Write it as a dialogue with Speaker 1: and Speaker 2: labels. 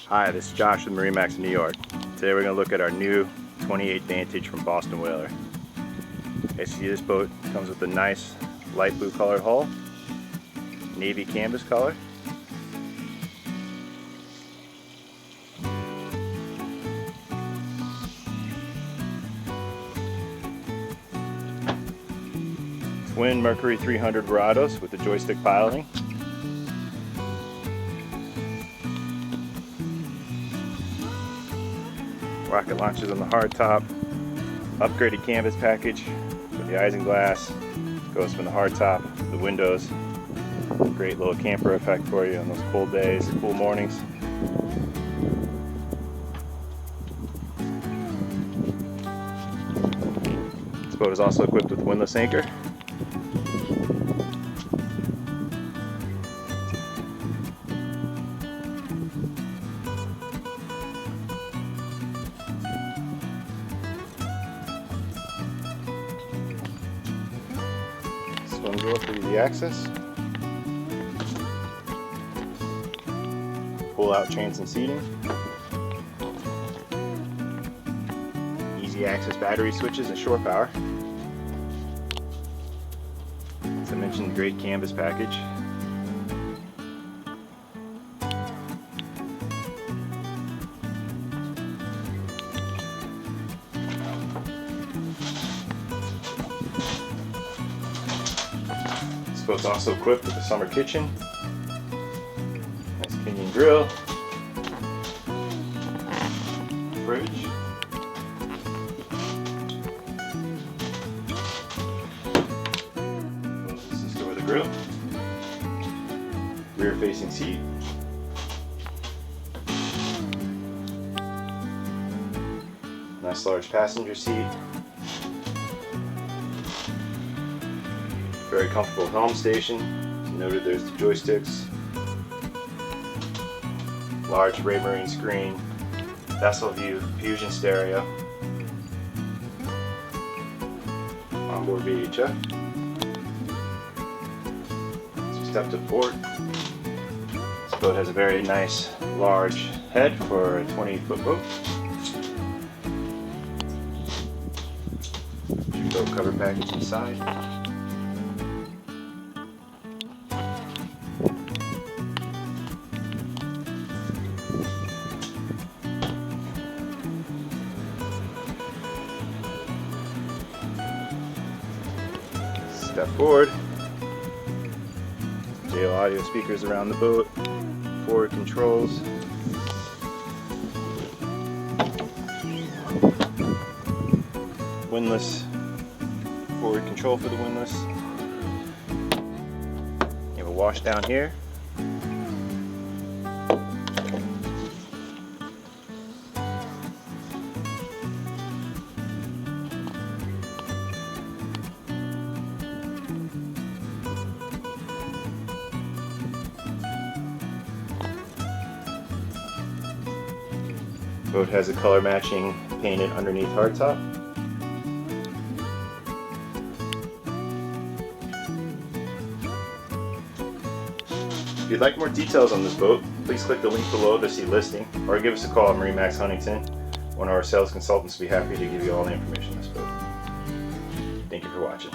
Speaker 1: Hi, this is Josh with MarineMax in New York. Today we're going to look at our new 28 Vantage from Boston Whaler. As you see, this boat comes with a nice light blue colored hull, navy canvas color. Twin Mercury 300 Verados with the joystick piloting. Rocket launches on the hardtop. Upgraded canvas package with the isinglass. Goes from the hardtop to the windows. Great little camper effect for you on those cold days, cool mornings. This boat is also equipped with a windlass anchor. Swing door for easy access. Pull out transom seating. Easy access battery switches and shore power. As I mentioned, great canvas package. This boat's also equipped with a summer kitchen, nice Kenyan grill, fridge, sister with a grill, rear facing seat, nice large passenger seat. Very comfortable helm station. Noted there's the joysticks, large Raymarine screen, vessel view, fusion stereo, onboard VHF. So we step to port. This boat has a very nice large head for a 28-foot boat. Boat cover package inside. Step forward. JL audio speakers around the boat. Forward controls. Windlass. Forward control for the windlass. You have a wash down here. Boat has a color matching painted underneath hardtop. If you'd like more details on this boat, please click the link below to see listing, or give us a call at MarineMax Huntington. One of our sales consultants will be happy to give you all the information on this boat. Thank you for watching.